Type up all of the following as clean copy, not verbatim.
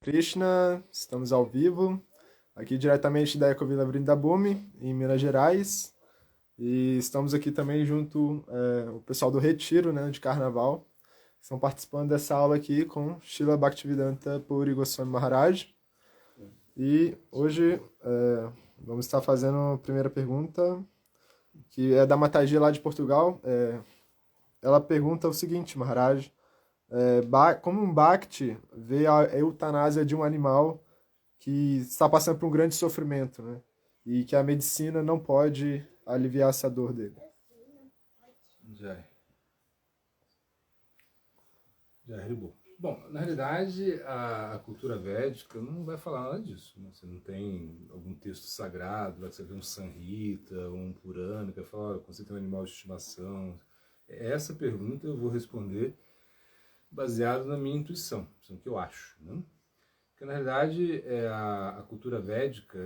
Krishna, estamos ao vivo, aqui diretamente da Ecovila Vrindabhumi, em Minas Gerais, e estamos aqui também junto o pessoal do Retiro, né, de Carnaval, que estão participando dessa aula aqui com Srila Bhaktivedanta Puri Goswami Maharaj. E hoje vamos estar fazendo a primeira pergunta, que é da Mataji lá de Portugal. Ela pergunta o seguinte, Maharaj: como um Bhakti vê a eutanásia de um animal que está passando por um grande sofrimento, né? E que a medicina não pode aliviar essa dor dele. Já Haribo. Bom, na realidade, a cultura védica não vai falar nada disso. Né? Você não tem algum texto sagrado, lá que você vê um Samhita, um Purana, que vai falar, olha, quando você tem um animal de estimação. Essa pergunta eu vou responder baseado na minha intuição, no que eu acho. Né? Porque, na realidade, a cultura védica,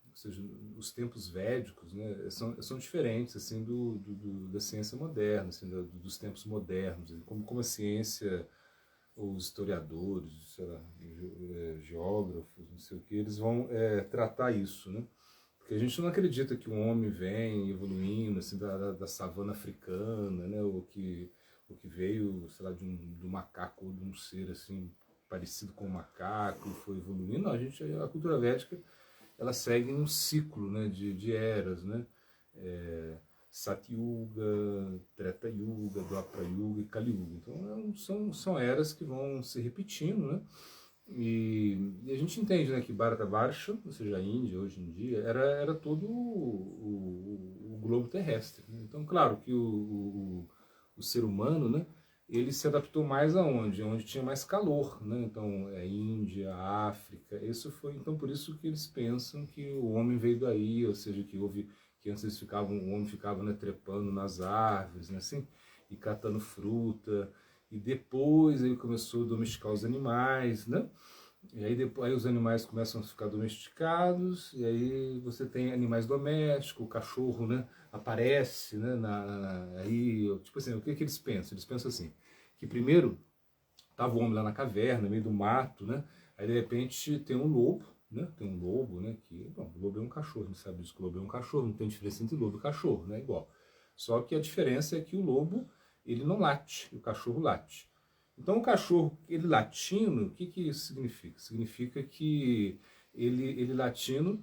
ou seja, os tempos védicos, né, são diferentes assim da ciência moderna, assim, dos tempos modernos, como a ciência, os historiadores, sei lá, geógrafos, não sei o que, eles vão tratar isso, né? Porque a gente não acredita que o homem vem evoluindo assim, da savana africana, né, ou que veio, sei lá, de um macaco ou de um ser assim parecido com um macaco e foi evoluindo. Não, a cultura védica ela segue um ciclo, né, de eras, né? Satyuga, Treta Yuga, Dwapara Yuga e Kali Yuga. Então são eras que vão se repetindo, né? E a gente entende, né, que Bharatavarsha, ou seja, a Índia hoje em dia, era todo o globo terrestre. Né? Então, claro que o ser humano, né, ele se adaptou mais aonde? Onde tinha mais calor, né? Então, Índia, África, isso foi, então por isso que eles pensam que o homem veio daí, ou seja, que antes o homem ficava, né, trepando nas árvores, né, assim, e catando fruta, e depois ele começou a domesticar os animais, né? E aí depois aí os animais começam a ficar domesticados, e aí você tem animais domésticos, o cachorro, né, aparece, né, aí, tipo assim, o que eles pensam? Eles pensam assim, que primeiro tava o homem lá na caverna, no meio do mato, né, aí de repente tem um lobo, né, que, bom, o lobo é um cachorro, a gente sabe disso, que o lobo é um cachorro, não tem diferença entre lobo e cachorro, né, igual. Só que a diferença é que o lobo, ele não late, o cachorro late. Então o cachorro, ele latindo, o que isso significa? Significa que ele latindo,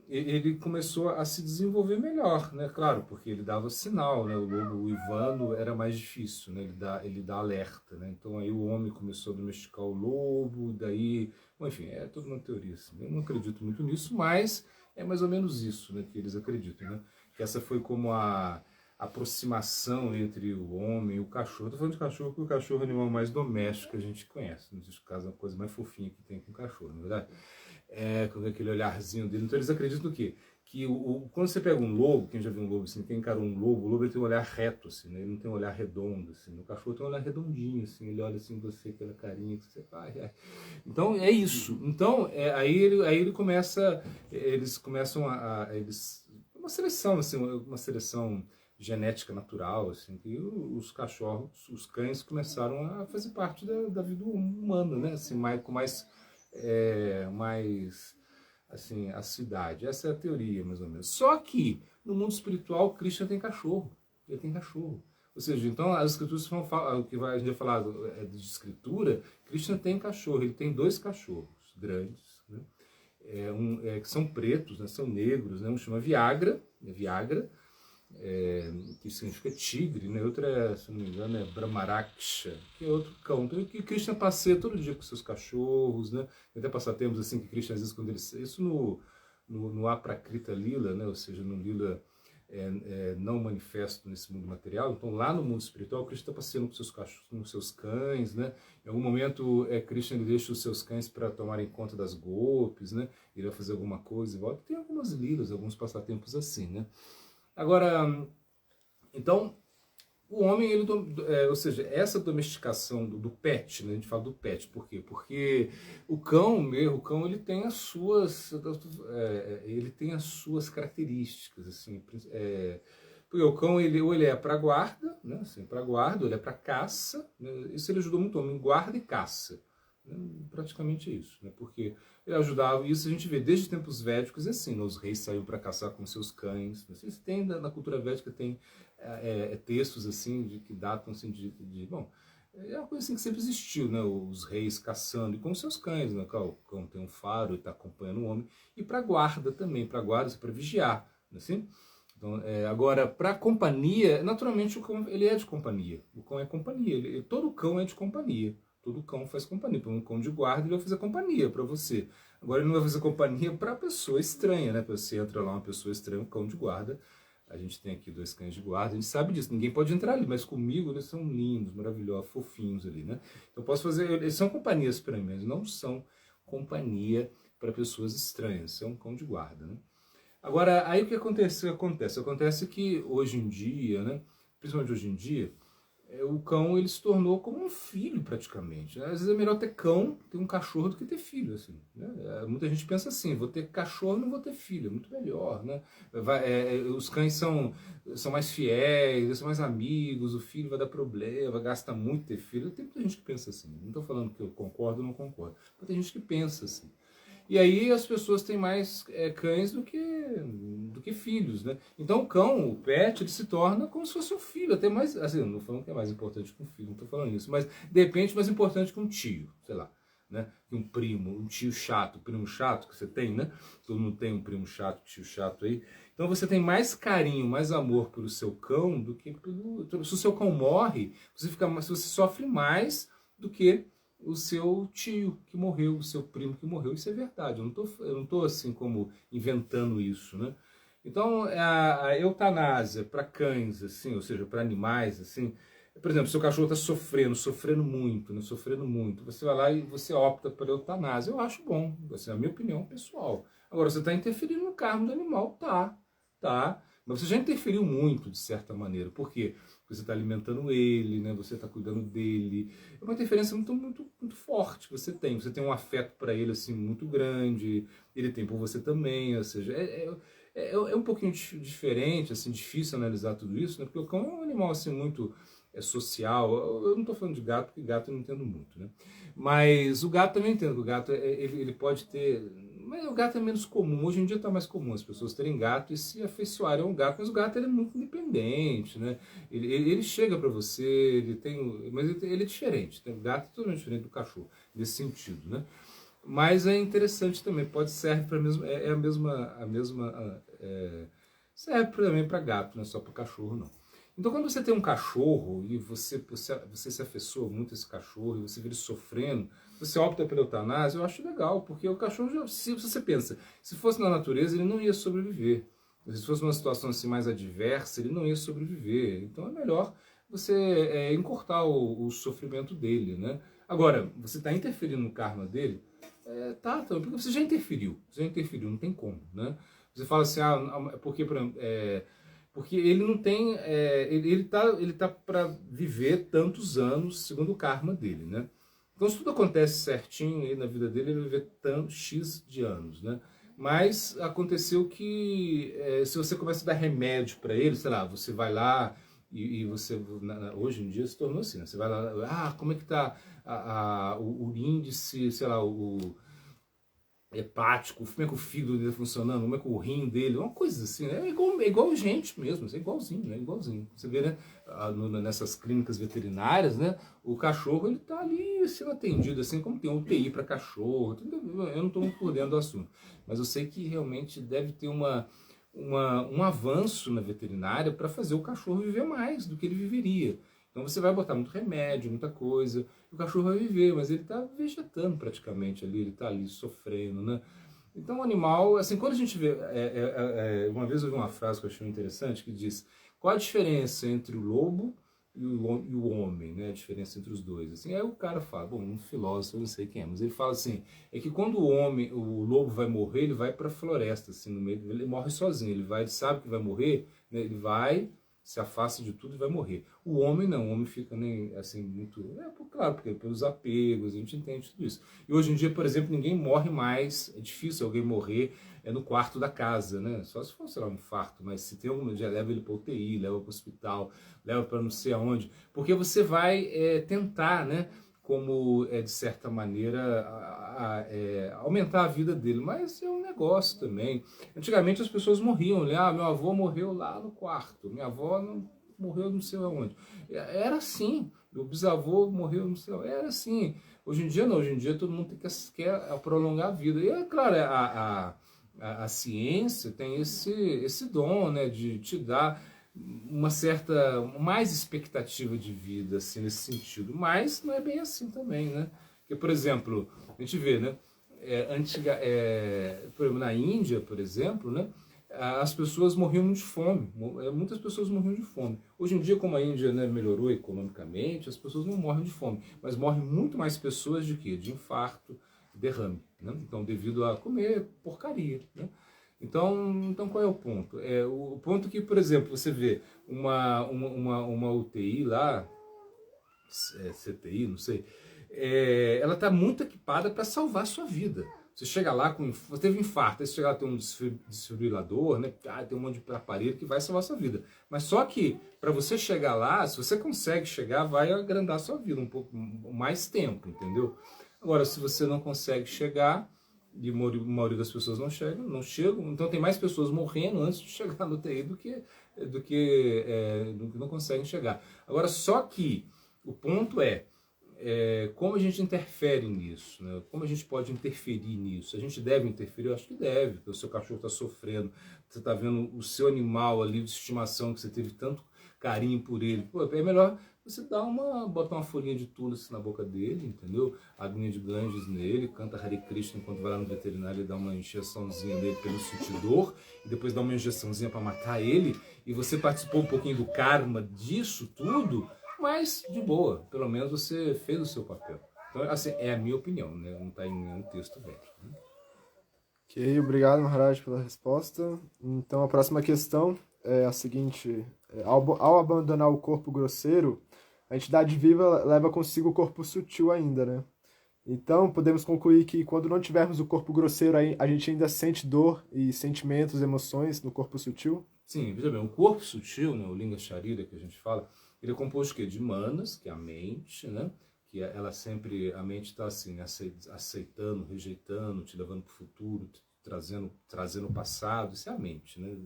ele começou a se desenvolver melhor, né? Claro, porque ele dava sinal, né? O lobo uivando era mais difícil, né? Ele dá alerta, né? Então aí o homem começou a domesticar o lobo, daí, bom, enfim, é toda uma teoria assim. Eu não acredito muito nisso, mas é mais ou menos isso, né, que eles acreditam, né? Que essa foi como a aproximação entre o homem e o cachorro. Estou falando de cachorro porque o cachorro é o animal mais doméstico que a gente conhece. Nesse caso, é a coisa mais fofinha que tem com o cachorro, não é verdade? Com aquele olharzinho dele. Então eles acreditam o quê? Que quando você pega um lobo, quem já viu um lobo assim, quem encarou um lobo, o lobo ele tem um olhar reto, assim, né? Ele não tem um olhar redondo, assim. O cachorro tem um olhar redondinho, assim, ele olha assim você, aquela carinha que você faz. Então é isso. Então aí ele começa, eles começam uma seleção, assim, uma seleção genética natural, assim, que os cachorros, os cães começaram a fazer parte da vida humana, né? Assim, mais assim, a cidade. Essa é a teoria, mais ou menos. Só que no mundo espiritual, Krishna tem cachorro. Ele tem cachorro. Ou seja, então as escrituras vão falar, o que a gente vai falar de escritura, Krishna tem cachorro. Ele tem dois cachorros grandes, né? Que são pretos, né? São negros, né? Um chama Viagra, que significa tigre, né? Outro se não me engano, é Brahmaraksha, que é outro cão. Então, que Krishna passeia todo dia com seus cachorros, né? Tem até passatempos assim que Krishna, às vezes, quando ele. Isso no Aprakrita Lila, né? Ou seja, no Lila não manifesto nesse mundo material. Então, lá no mundo espiritual, Krishna está passeando com seus cachorros, com seus cães, né? Em algum momento, Krishna ele deixa os seus cães para tomarem conta das golpes, né? Ele vai fazer alguma coisa e volta. Tem algumas lilas, alguns passatempos assim, né? Agora, então, o homem, ou seja, essa domesticação do pet, né, a gente fala do pet, por quê? Porque o cão ele tem as suas características, assim, porque o cão, ou ele é para guarda, né, assim, para guarda, ou ele é para caça, né, isso ele ajudou muito o homem, guarda e caça. Né? Praticamente é isso, né? Porque ele ajudava, isso a gente vê desde tempos védicos, assim, né? Os reis saíam para caçar com seus cães. Assim, tem na cultura védica tem textos assim que datam assim, bom, é uma coisa assim que sempre existiu, né? Os reis caçando e com seus cães, né? O cão tem um faro e está acompanhando o homem, e para guarda também, para guarda, para vigiar, assim. Então, agora, para companhia, naturalmente o cão ele é de companhia. O cão é companhia. Todo cão é de companhia. Todo cão faz companhia. Para um cão de guarda, ele vai fazer companhia para você. Agora, ele não vai fazer companhia para a pessoa estranha, né? Você entra lá, uma pessoa estranha, um cão de guarda. A gente tem aqui 2 cães de guarda, a gente sabe disso. Ninguém pode entrar ali, mas comigo eles são lindos, maravilhosos, fofinhos ali, né? Então, eu posso fazer. Eles são companhias para mim, mas não são companhia para pessoas estranhas. São um cão de guarda, né? Agora, aí o que acontece? Acontece que hoje em dia, né, principalmente hoje em dia, o cão ele se tornou como um filho praticamente. Né? Às vezes é melhor ter cão, ter um cachorro do que ter filho. Assim, né? Muita gente pensa assim, vou ter cachorro, não vou ter filho, é muito melhor. Né? Os cães são mais fiéis, são mais amigos, o filho vai dar problema, gasta muito ter filho. Tem muita gente que pensa assim. Não estou falando que eu concordo ou não concordo, mas tem gente que pensa assim. E aí as pessoas têm mais cães do que filhos, né? Então o cão, o pet, ele se torna como se fosse um filho, até mais, assim, não estou falando que é mais importante que um filho, não estou falando isso, mas de repente mais importante que um tio, sei lá, né? Que um primo, um tio chato, primo chato que você tem, né? Todo mundo tem um primo chato, tio chato aí. Então você tem mais carinho, mais amor pelo seu cão do que pelo... Se o seu cão morre, você sofre mais do que o seu tio que morreu, o seu primo que morreu. Isso é verdade, eu não tô assim como inventando isso, né? Então, a eutanásia para cães, assim, ou seja, para animais, assim, por exemplo, seu cachorro está sofrendo muito, né? Sofrendo muito, você vai lá e você opta pela eutanásia. Eu acho bom, assim, é a minha opinião pessoal. Agora, você está interferindo no carro do animal, tá. Mas você já interferiu muito, de certa maneira. Por quê? Porque você está alimentando ele, né? Você está cuidando dele. É uma interferência muito forte que você tem. Você tem um afeto para ele assim, muito grande, ele tem por você também. Ou seja, é um pouquinho diferente, assim, difícil analisar tudo isso, né? Porque o cão é um animal assim, muito social. Eu não estou falando de gato, porque gato eu não entendo muito, né? Mas o gato também entendo, que o gato ele pode ter... Mas o gato é menos comum. Hoje em dia está mais comum as pessoas terem gato e se afeiçoarem a um gato, mas o gato ele é muito independente, né? Ele chega para você, ele tem, mas ele é diferente. O gato é totalmente diferente do cachorro nesse sentido, né? Mas é interessante também. Pode serve para mesmo serve também para gato, não é só para cachorro não. Então, quando você tem um cachorro e você se afeiçoa muito a esse cachorro e você vê ele sofrendo, você opta pela eutanásia, eu acho legal, porque o cachorro, se você pensa, se fosse na natureza, ele não ia sobreviver. Se fosse uma situação assim mais adversa, ele não ia sobreviver. Então é melhor você encurtar o sofrimento dele, né? Agora, você está interferindo no karma dele, porque você já interferiu, não tem como, né? Você fala assim, porque, por exemplo, porque ele não tem, ele tá para viver tantos anos segundo o karma dele, né? Então, se tudo acontece certinho aí na vida dele, ele vai viver tanto X de anos, né? Mas aconteceu que se você começa a dar remédio para ele, sei lá, você vai lá e você, hoje em dia se tornou assim, né? Você vai lá, como é que tá o índice, sei lá, o hepático, como é que o fígado dele tá funcionando, como é que o rim dele, uma coisa assim, né? É igual gente mesmo, é igualzinho, né? Igualzinho. Você vê, né, nessas clínicas veterinárias, né, o cachorro ele tá ali sendo atendido, assim como tem UTI para cachorro. Eu não estou muito por dentro do assunto, mas eu sei que realmente deve ter um avanço na veterinária para fazer o cachorro viver mais do que ele viveria. Então você vai botar muito remédio, muita coisa, e o cachorro vai viver, mas ele está vegetando praticamente ali, ele está ali sofrendo, né? Então o animal, assim, quando a gente vê... uma vez eu vi uma frase que eu achei interessante, que diz, qual a diferença entre o lobo e o homem, né? A diferença entre os dois. Assim, aí o cara fala, bom, um filósofo, eu não sei quem é, mas ele fala assim, é que quando o lobo vai morrer, ele vai para a floresta, assim, no meio, ele morre sozinho, ele sabe que vai morrer, né? Ele vai... se afasta de tudo e vai morrer. O homem não, o homem fica nem assim muito... claro, porque pelos apegos, a gente entende tudo isso. E hoje em dia, por exemplo, ninguém morre mais, é difícil alguém morrer no quarto da casa, né? Só se for, sei lá, um infarto, mas se tem algum, já leva ele para UTI, leva para o hospital, leva para não sei aonde, porque você vai tentar, né, como de certa maneira, aumentar a vida dele, mas é um negócio também. Antigamente as pessoas morriam, né? Meu avô morreu lá no quarto, minha avó não, morreu não sei aonde. Era assim, meu bisavô morreu não sei aonde, era assim. Hoje em dia não, hoje em dia todo mundo quer prolongar a vida. E é claro, a ciência tem esse dom, né, de te dar uma certa, mais expectativa de vida, assim, nesse sentido. Mas não é bem assim também, né? Porque, por exemplo, a gente vê, né? Por exemplo, na Índia, por exemplo, né? As pessoas morriam de fome. Muitas pessoas morriam de fome. Hoje em dia, como a Índia, né, melhorou economicamente, as pessoas não morrem de fome. Mas morrem muito mais pessoas de quê? De infarto, derrame. Né? Então, devido a comer porcaria, né? Então qual é o ponto? O ponto que, por exemplo, você vê uma UTI lá, CTI, não sei, ela está muito equipada para salvar a sua vida. Você chega lá, você teve um infarto, aí você chega lá, tem um desfibrilador, né? Tem um monte de aparelho que vai salvar a sua vida. Mas só que, para você chegar lá, se você consegue chegar, vai agrandar a sua vida um pouco mais tempo, entendeu? Agora, se você não consegue chegar, e a maioria das pessoas não chegam, então tem mais pessoas morrendo antes de chegar no UTI do que não conseguem chegar. Agora, só que o ponto como a gente interfere nisso, né? Como a gente pode interferir nisso? A gente deve interferir? Eu acho que deve, porque o seu cachorro está sofrendo, você está vendo o seu animal ali de estimação, que você teve tanto carinho por ele. Pô, é melhor você botar uma folhinha de tulips na boca dele, entendeu? Aguinha de Ganges nele, canta Hare Krishna enquanto vai lá no veterinário e dá uma injeçãozinha nele pelo sentir dor, e depois dá uma injeçãozinha para matar ele, e você participou um pouquinho do karma disso tudo, mas de boa, pelo menos você fez o seu papel. Então, assim, é a minha opinião, né? Não está em nenhum texto velho. Né? Ok, obrigado, Maharaj, pela resposta. Então, a próxima questão é a seguinte: ao abandonar o corpo grosseiro, a entidade viva leva consigo o corpo sutil ainda, né? Então, podemos concluir que quando não tivermos o corpo grosseiro, a gente ainda sente dor e sentimentos, emoções no corpo sutil? Sim, veja bem, o corpo sutil, né, o Linga Sharira que a gente fala, ele é composto de manas, que é a mente, né? Que ela sempre, a mente está assim, aceitando, rejeitando, te levando para o futuro, trazendo o passado, isso é a mente, né?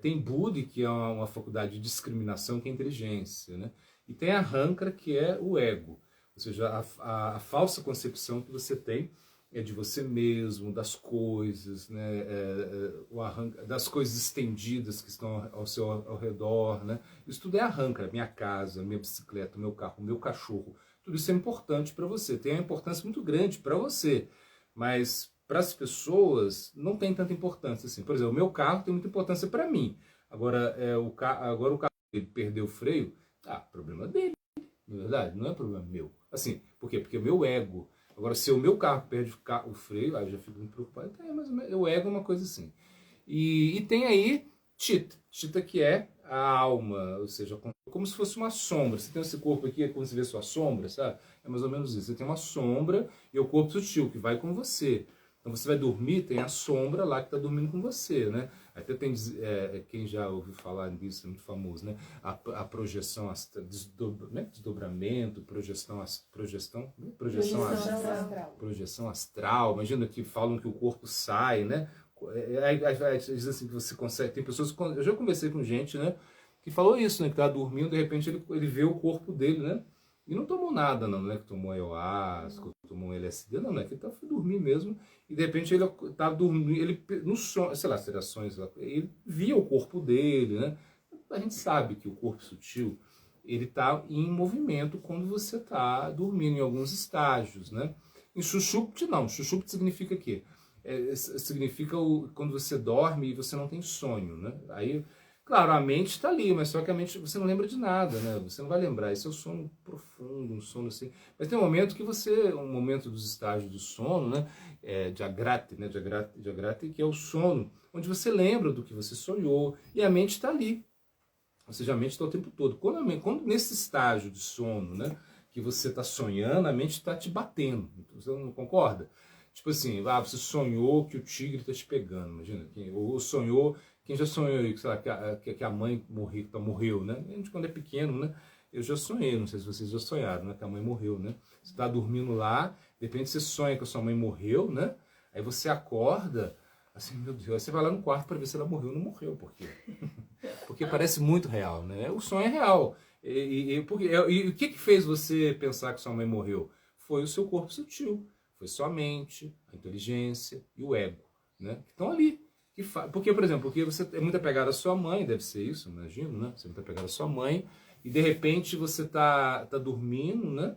Tem Buddhi, que é uma faculdade de discriminação, que é a inteligência, né? E tem a Rankara, que é o ego, ou seja, a falsa concepção que você tem de você mesmo, das coisas, né? Das coisas estendidas que estão ao redor, né? Isso tudo é a Rankara, minha casa, minha bicicleta, meu carro, meu cachorro, tudo isso é importante para você, tem uma importância muito grande para você, mas para as pessoas não tem tanta importância assim. Por exemplo, o meu carro tem muita importância para mim. Agora, o carro ele perdeu o freio, problema dele, na verdade, não é problema meu. Assim, por quê? Porque o meu ego. Agora, se o meu carro perde o freio, aí eu já fico muito preocupado. Mas o ego é uma coisa assim. E tem aí Chitta. Chitta que é a alma, ou seja, como se fosse uma sombra. Você tem esse corpo aqui, é como você vê sua sombra, sabe? É mais ou menos isso. Você tem uma sombra e o corpo sutil, que vai com você. Então você vai dormir, tem a sombra lá que está dormindo com você, né? Até tem, quem já ouviu falar disso, é muito famoso, né? A projeção, desdobramento, projeção astral. Imagina que falam que o corpo sai, né? Diz assim que você consegue. Tem pessoas, eu já conversei com gente, né? Que falou isso, né? Que estava dormindo, de repente ele vê o corpo dele, né? E não tomou nada, não é que tomou ayahuasca, tomou um LSD, não é que ele foi dormir mesmo, e de repente ele tá dormindo, ele, no sonho, sei lá, alterações, ele via o corpo dele, né? A gente sabe que o corpo sutil, ele tá em movimento quando você tá dormindo em alguns estágios, né? Em Sushupti, não. Sushupti significa o quê? Significa quando você dorme e você não tem sonho, né? Aí, claro, a mente está ali, mas só que a mente, você não lembra de nada, né? Você não vai lembrar. Esse é o sono profundo, um sono assim. Mas tem um momento que um momento dos estágios do sono, né? Jagrati, né? Jagrati, que é o sono, onde você lembra do que você sonhou e a mente está ali. Ou seja, a mente está o tempo todo. Quando nesse estágio de sono, né? Que você está sonhando, a mente está te batendo. Você não concorda? Tipo assim, você sonhou que o tigre está te pegando, imagina. Ou sonhou, quem já sonhou aí, sei lá, que a mãe morreu, né? A gente, quando é pequeno, né? Eu já sonhei, não sei se vocês já sonharam, né? Que a mãe morreu, né? Você está dormindo lá, de repente você sonha que a sua mãe morreu, né? Aí você acorda, assim, meu Deus, aí você vai lá no quarto para ver se ela morreu ou não morreu, por quê? Porque parece muito real, né? O sonho é real. E o que fez você pensar que sua mãe morreu? Foi o seu corpo sutil, foi sua mente, a inteligência e o ego, né? Que estão ali. Porque, por exemplo, porque você é muito apegado à sua mãe, deve ser isso, imagino, né? Você é muito apegado à sua mãe, e de repente você tá dormindo, né?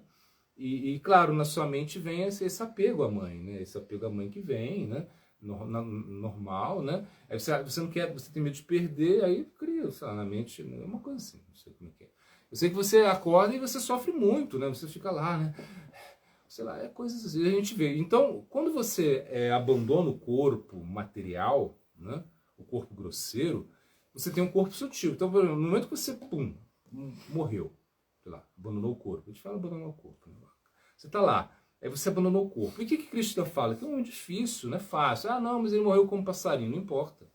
Claro, na sua mente vem esse apego à mãe, né? Esse apego à mãe que vem, né? Normal, né? Aí você não quer, você tem medo de perder, aí cria, sei lá, na mente, é uma coisa assim, não sei como é que é. Eu sei que você acorda e você sofre muito, né? Você fica lá, né? Sei lá, é coisas assim, a gente vê. Então, quando você abandona o corpo material, né? O corpo grosseiro, você tem um corpo sutil. Então, no momento que você, pum, morreu, sei lá, abandonou o corpo. A gente fala abandonar o corpo, né? Você está lá, aí você abandonou o corpo. E o que Krishna fala? Que é difícil, não é fácil. Ah, não, mas ele morreu como passarinho. Não importa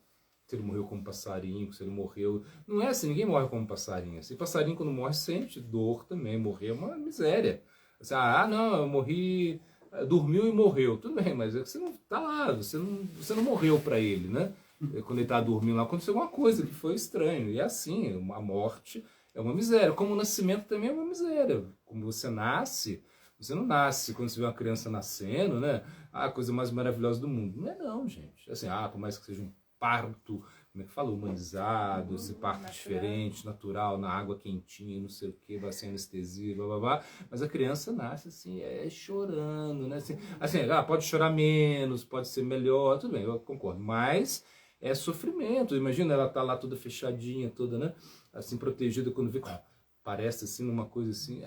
se ele morreu como passarinho, se ele morreu... Não é assim, ninguém morre como passarinho. Esse passarinho, quando morre, sente dor também. Morrer é uma miséria. Você, não, eu morri... Dormiu e morreu. Tudo bem, mas você não está lá, você não morreu para ele, né? Quando ele está dormindo lá, aconteceu alguma coisa que foi estranho. E é assim, a morte é uma miséria. Como o nascimento também é uma miséria. Como você nasce... Você não nasce quando você vê uma criança nascendo, né? A coisa mais maravilhosa do mundo. Não é não, gente. Assim, por mais que seja um parto, como é que fala? Humanizado, esse parto diferente, natural, na água quentinha, não sei o que, sem anestesia, blá blá blá. Mas a criança nasce assim, chorando, né? Assim, pode chorar menos, pode ser melhor, tudo bem, eu concordo. Mas é sofrimento. Imagina ela tá lá toda fechadinha, toda, né? Assim, protegida quando vê. Parece assim uma coisa assim,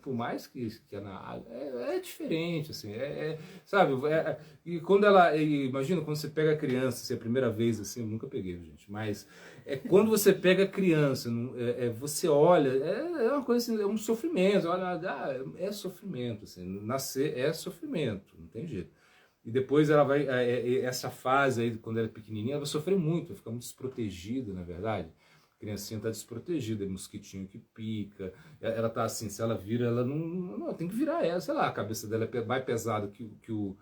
por mais que é na água, é diferente, assim, sabe? E quando imagina quando você pega a criança, assim, a primeira vez, assim, eu nunca peguei, gente, mas quando você pega a criança, você olha, é uma coisa assim, é um sofrimento, olha, é sofrimento, assim, nascer é sofrimento, não tem jeito. E depois ela vai, essa fase aí, quando ela é pequenininha, ela vai sofrer muito, vai ficar muito desprotegida, na verdade. A criancinha está desprotegida, é mosquitinho que pica, ela tá assim, se ela vira, ela não tem que virar ela, sei lá, a cabeça dela é mais pesada que o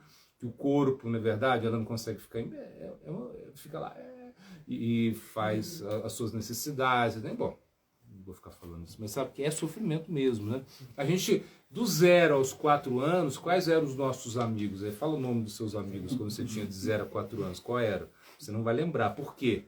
corpo, na verdade, ela não consegue ficar em pé, fica lá e faz as suas necessidades, né? Bom, não vou ficar falando isso, mas sabe que é sofrimento mesmo, né? A gente, do 0 aos 4 anos, quais eram os nossos amigos? Fala o nome dos seus amigos quando você tinha de 0 a 4 anos, qual era? Você não vai lembrar, por quê?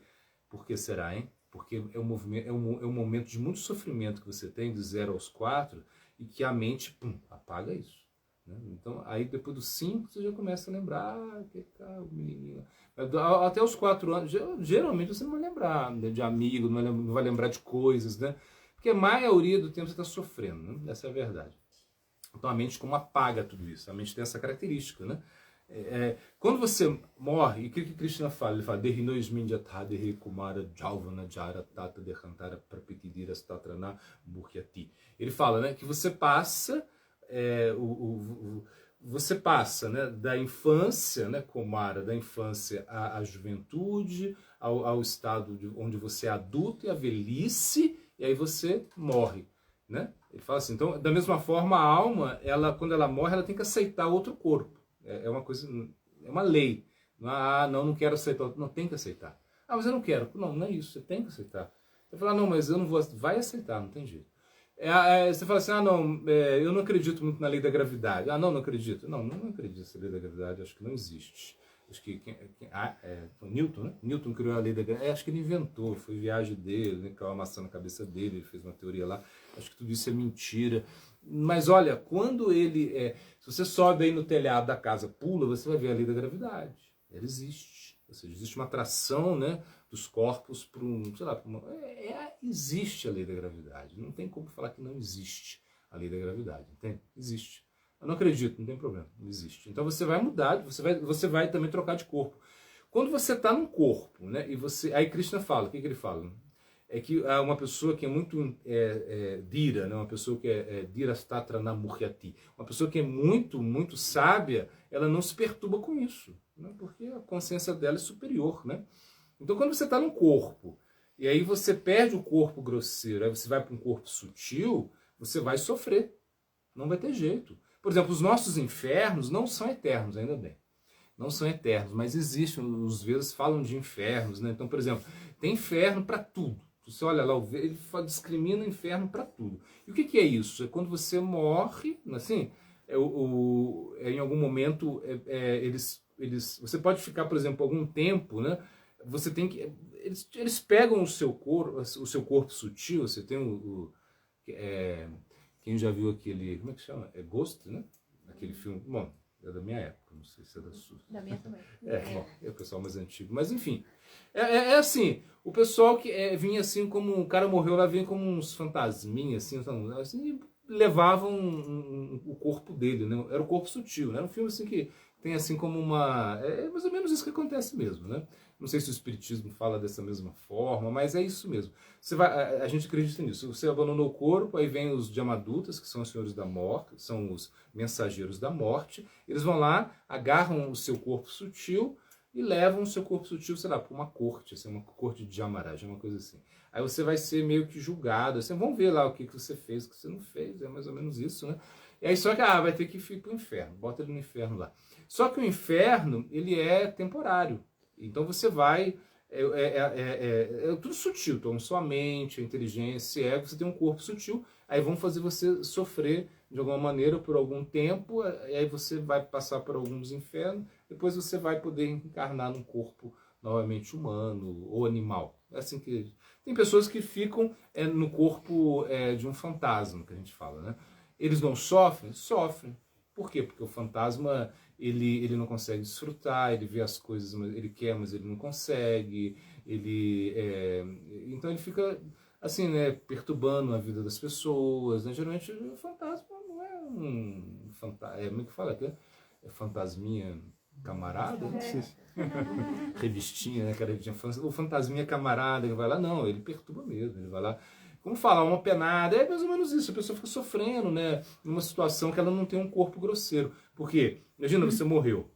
Por que será, hein? Porque é um momento de muito sofrimento que você tem, de 0 aos 4, e que a mente, apaga isso. Né? Então, aí depois dos 5, você já começa a lembrar, o menininho. Até os 4 anos, geralmente você não vai lembrar, né, de amigo, não vai lembrar de coisas, né? Porque a maioria do tempo você está sofrendo, né? Essa é a verdade. Então a mente como apaga tudo isso, a mente tem essa característica, né? Quando você morre, e o que Krishna fala? Ele fala, ele fala, né, que você passa, você passa, né, da infância, né, Kumara, da infância à juventude, ao estado onde você é adulto e a velhice, e aí você morre, né? Ele fala assim, então, da mesma forma, a alma, quando ela morre, ela tem que aceitar outro corpo. É uma coisa, é uma lei. Não quero aceitar. Não, tem que aceitar. Mas eu não quero. Não é isso, você tem que aceitar. Você fala, não, mas eu não vou. Vai aceitar, não tem jeito. Você fala assim, eu não acredito muito na lei da gravidade. Não acredito. Não acredito nessa lei da gravidade, acho que não existe. Acho que Newton, né? Newton criou a lei da gravidade. Acho que ele inventou, foi viagem dele, né? Caiu uma maçã na cabeça dele, ele fez uma teoria lá. Acho que tudo isso é mentira. Mas olha, quando se você sobe aí no telhado da casa, pula, você vai ver a lei da gravidade. Ela existe. Ou seja, existe uma atração, né, dos corpos para existe a lei da gravidade. Não tem como falar que não existe a lei da gravidade. Entende? Existe. Eu não acredito, não tem problema, não existe. Então você vai mudar, você vai também trocar de corpo. Quando você está num corpo, né, aí Krishna fala, o que ele fala? É que uma pessoa que é muito dira, né? Uma pessoa que é dirastatra namuhyati, uma pessoa que é muito, muito sábia, ela não se perturba com isso, né? Porque a consciência dela é superior, né? Então quando você está num corpo, e aí você perde o corpo grosseiro, aí você vai para um corpo sutil, você vai sofrer. Não vai ter jeito. Por exemplo, os nossos infernos não são eternos, ainda bem. Não são eternos, mas existem, os Vedas falam de infernos, né? Então, por exemplo, tem inferno para tudo. Você olha lá, ele discrimina inferno para tudo. E o que é isso? É quando você morre, assim, em algum momento, você pode ficar, por exemplo, algum tempo, né? Você tem que... Eles pegam o seu corpo sutil, você tem quem já viu aquele... Como é que chama? É Ghost, né? Aquele filme... Bom, é da minha época, não sei se é da sua. Da minha também. Bom, é o pessoal mais antigo. Mas, enfim, assim, o pessoal que vinha assim como... O cara morreu lá, vinha como uns fantasminhas, assim e levavam o corpo dele, né? Era o corpo sutil, né? Era um filme assim que tem assim como uma... É mais ou menos isso que acontece mesmo, né? Não sei se o Espiritismo fala dessa mesma forma, mas é isso mesmo. A gente acredita nisso. Você abandonou o corpo, aí vem os Jamadutas, que são os senhores da morte, são os mensageiros da morte. Eles vão lá, agarram o seu corpo sutil e levam o seu corpo sutil, sei lá, para uma corte, assim, uma corte de Jamaraj, uma coisa assim. Aí você vai ser meio que julgado, assim, vão ver lá o que você fez, o que você não fez, é mais ou menos isso, né? E aí só que vai ter que ir para o inferno, bota ele no inferno lá. Só que o inferno, ele é temporário. Então você vai... É tudo sutil. Então sua mente, a inteligência, ego, você tem um corpo sutil, aí vão fazer você sofrer de alguma maneira por algum tempo, e aí você vai passar por alguns infernos, depois você vai poder encarnar num corpo novamente humano ou animal. É assim que... Tem pessoas que ficam no corpo de um fantasma, que a gente fala, né? Eles não sofrem? Sofrem. Por quê? Porque o fantasma... Ele não consegue desfrutar, ele vê as coisas, ele quer, mas ele não consegue, então ele fica assim, né, perturbando a vida das pessoas, né? Geralmente o fantasma não é um fantasma, como é que fala? É fantasminha camarada? Revistinha, né, cara? O fantasminha camarada que vai lá, não, ele perturba mesmo, ele vai lá. Como falar, uma penada, é mais ou menos isso, a pessoa fica sofrendo, né, numa situação que ela não tem um corpo grosseiro. Por quê? Imagina, você morreu,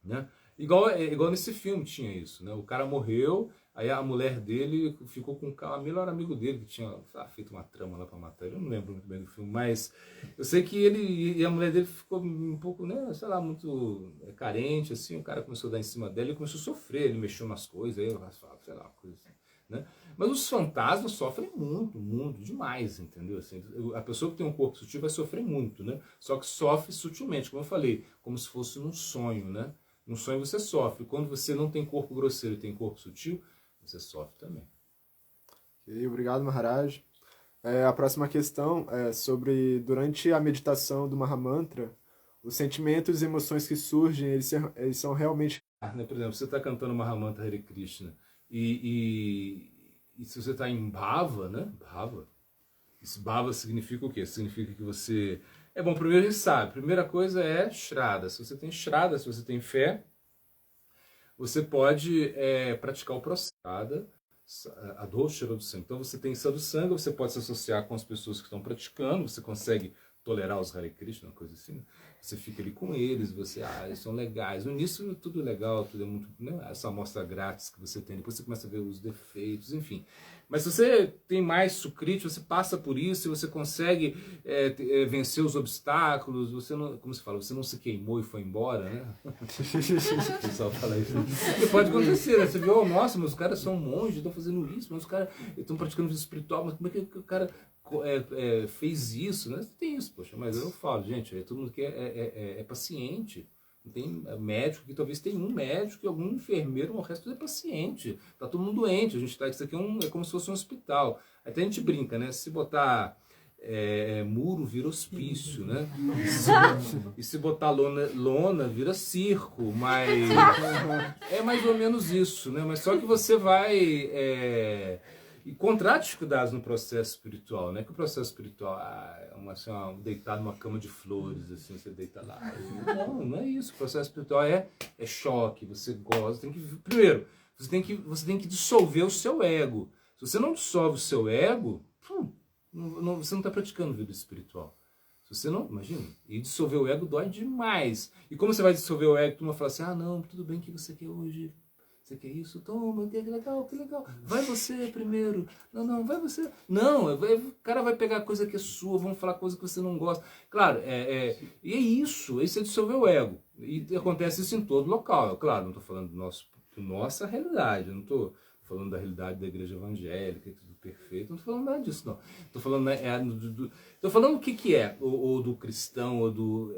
né? Igual nesse filme tinha isso, né? O cara morreu, aí a mulher dele ficou com o melhor amigo dele, que tinha feito uma trama lá pra matar ele, eu não lembro muito bem do filme, mas eu sei que ele e a mulher dele ficou um pouco, né, sei lá, muito carente, assim, o cara começou a dar em cima dela, ele começou a sofrer, ele mexeu nas coisas, aí sei lá, coisa assim, né? Mas os fantasmas sofrem muito, muito, demais, entendeu? Assim, a pessoa que tem um corpo sutil vai sofrer muito, né? Só que sofre sutilmente, como eu falei, como se fosse num sonho, né? No sonho você sofre. Quando você não tem corpo grosseiro e tem corpo sutil, você sofre também. Ok, obrigado, Maharaj. A próxima questão é sobre, durante a meditação do Mahamantra, os sentimentos e emoções que surgem, eles são realmente... Né? Por exemplo, você está cantando Mahamantra Hare Krishna e se você está em Bhava, né? Bhava. Esse Bhava significa o quê? Significa que você... bom, primeiro a gente sabe. Primeira coisa é Shraddha. Se você tem Shraddha, se você tem fé, você pode praticar o processo. A Doshara do sangue. Então você tem sadhusanga, você pode se associar com as pessoas que estão praticando, você consegue tolerar os Hare Krishna, uma coisa assim. Você fica ali com eles, eles são legais. No início tudo legal, tudo é muito, né? Essa amostra grátis que você tem, depois você começa a ver os defeitos, enfim. Mas se você tem mais sukriti, você passa por isso e você consegue vencer os obstáculos, você não, como se fala, você não se queimou e foi embora, né? O pessoal fala isso. Porque pode acontecer, né? Você vê, nossa, mas os caras são monges, estão fazendo isso, mas os caras estão praticando vida espiritual, mas como é que o cara fez isso, né? Tem isso, poxa, mas eu falo, gente, todo mundo que é paciente. Tem médico que talvez tenha um médico e algum enfermeiro, o resto é paciente. Tá todo mundo doente, a gente tá, isso aqui é como se fosse um hospital. Até a gente brinca, né? Se botar muro, vira hospício, né? E se botar lona, vira circo, mas é mais ou menos isso, né? Mas só que você vai encontrar dificuldades no processo espiritual, né? Que o processo espiritual deitar numa cama de flores, assim, você deita lá. Não é isso. O processo espiritual é choque, você gosta. Primeiro, você tem que dissolver o seu ego. Se você não dissolve o seu ego, você não está praticando vida espiritual. Se você não, imagina, e dissolver o ego dói demais. E como você vai dissolver o ego, tu vai falar assim, não, tudo bem que você quer hoje Você quer isso? Toma, que legal, que legal. Vai você primeiro. Não, não, vai você. Não, o cara vai pegar coisa que é sua, vamos falar coisa que você não gosta. Claro, e é isso é dissolver o ego. E acontece isso em todo local. Claro, não estou falando do nossa realidade, eu não estou falando da realidade da igreja evangélica, tudo perfeito, não estou falando nada disso, não. Estou falando, tô falando o que é, ou do cristão, ou do...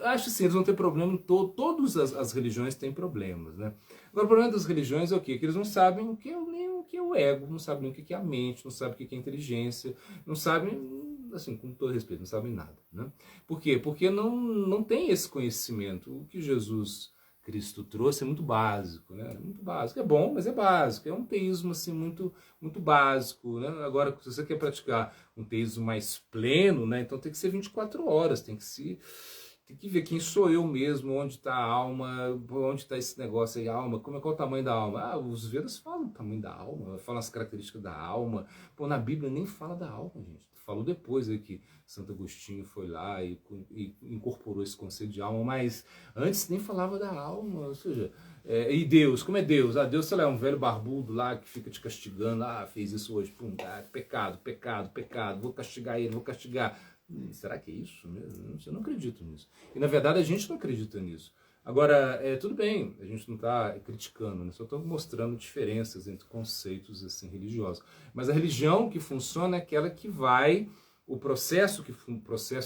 acho assim, eles vão ter problema em todas as religiões têm problemas, né? Agora, o problema das religiões é o quê? Que eles não sabem nem o que é o ego, não sabem nem o que é a mente, não sabem o que é a inteligência, não sabem, assim, com todo respeito, não sabem nada, né? Por quê? Porque não tem esse conhecimento. O que Jesus Cristo trouxe é muito básico, né? Muito básico. É bom, mas é básico. É um teísmo, assim, muito, muito básico, né? Agora, se você quer praticar um teísmo mais pleno, né? Então tem que ser 24 horas, tem que ver quem sou eu mesmo, onde está a alma, onde está esse negócio aí, alma, qual é o tamanho da alma? Ah, os Vedas falam o tamanho da alma, falam as características da alma. Pô, na Bíblia nem fala da alma, gente. Falou depois aí que Santo Agostinho foi lá e incorporou esse conceito de alma, mas antes nem falava da alma, ou seja, e Deus, como é Deus? Ah, Deus, sei lá, é um velho barbudo lá que fica te castigando, fez isso hoje, pum, pecado, pecado, pecado, vou castigar ele, vou castigar. Será que é isso mesmo? Eu não acredito nisso. E na verdade a gente não acredita nisso. Agora, tudo bem, a gente não está criticando, né? Só estou mostrando diferenças entre conceitos assim, religiosos. Mas a religião que funciona é aquela que vai, o processo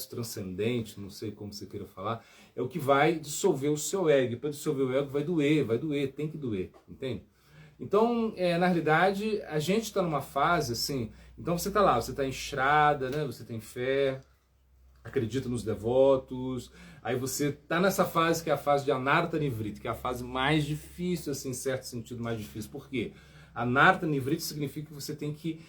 transcendente, não sei como você queira falar, é o que vai dissolver o seu ego. E para dissolver o ego vai doer, tem que doer, entende? Então, na realidade, a gente está numa fase assim, então você está lá, você está enxerada, né? Você tem fé, acredita nos devotos, aí você tá nessa fase que é a fase de Anarta Nivriti, que é a fase mais difícil, assim, em certo sentido mais difícil. Por quê? Anarta Nivriti significa que você tem que